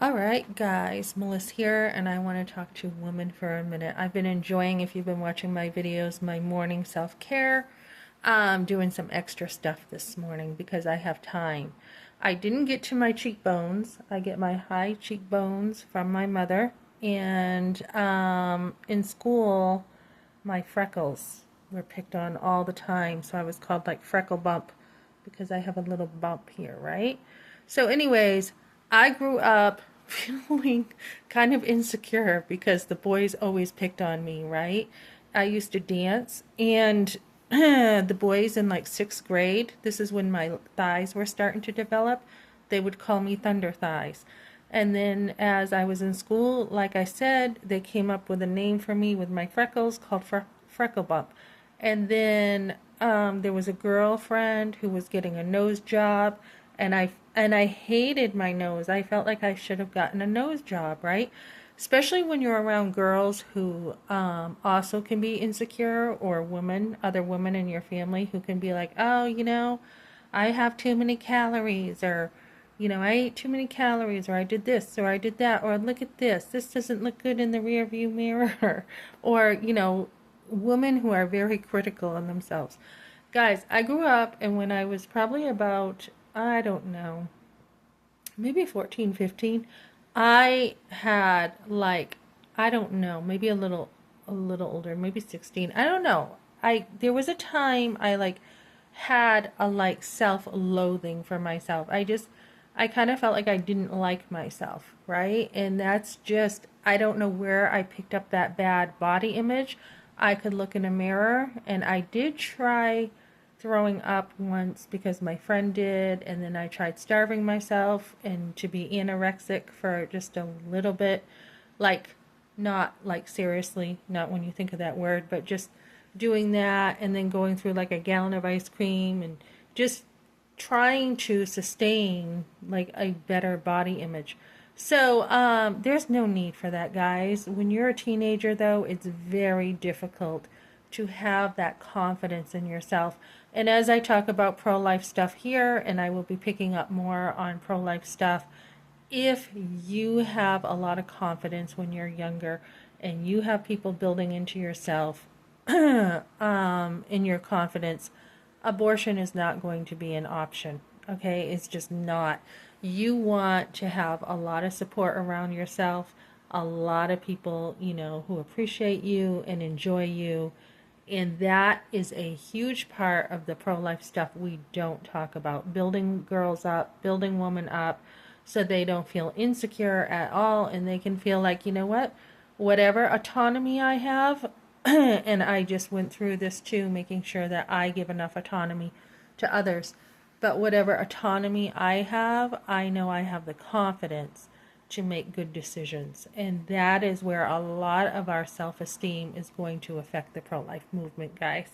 Alright guys, Melissa here, and I want to talk to women for a minute. I've been enjoying, if you've been watching my videos, my morning self-care. I'm doing some extra stuff this morning because I have time. I didn't get to my cheekbones. I get my high cheekbones from my mother, and in school my freckles were picked on all the time, so I was called like freckle bump because I have a little bump here, right? So anyways, I grew up feeling kind of insecure because the boys always picked on me, right? I used to dance, and the boys in like sixth grade, this is when my thighs were starting to develop, they would call me Thunder Thighs. And then as I was in school, like I said, they came up with a name for me with my freckles called Freckle Bump. And then there was a girlfriend who was getting a nose job, and I hated my nose. I felt like I should have gotten a nose job, right? Especially when you're around girls who also can be insecure, or women, other women in your family who can be like, oh, I have too many calories, or I ate too many calories, or I did this, or I did that, or look at this. This doesn't look good in the rear view mirror. Or, women who are very critical of themselves. Guys, I grew up, and when I was probably about, I don't know, maybe 14, 15, I had like, I don't know, maybe a little older, maybe 16. I don't know. There was a time I like had a like self-loathing for myself. I kind of felt like I didn't like myself, right? And that's just, I don't know where I picked up that bad body image. I could look in a mirror, and I did try throwing up once because my friend did, and then I tried starving myself and to be anorexic for just a little bit, like, not like seriously, not when you think of that word, but just doing that, and then going through like a gallon of ice cream and just trying to sustain like a better body image. So there's no need for that, guys. When you're a teenager, though, it's very difficult to have that confidence in yourself. And as I talk about pro-life stuff here, and I will be picking up more on pro-life stuff, if you have a lot of confidence when you're younger, and you have people building into yourself in your confidence, abortion is not going to be an option. Okay, it's just not. You want to have a lot of support around yourself, a lot of people, who appreciate you and enjoy you. And that is a huge part of the pro-life stuff we don't talk about. Building girls up, building women up, so they don't feel insecure at all, and they can feel like, whatever autonomy I have, and I just went through this too, making sure that I give enough autonomy to others. But whatever autonomy I have, I know I have the confidence to make good decisions. And that is where a lot of our self-esteem is going to affect the pro-life movement, guys.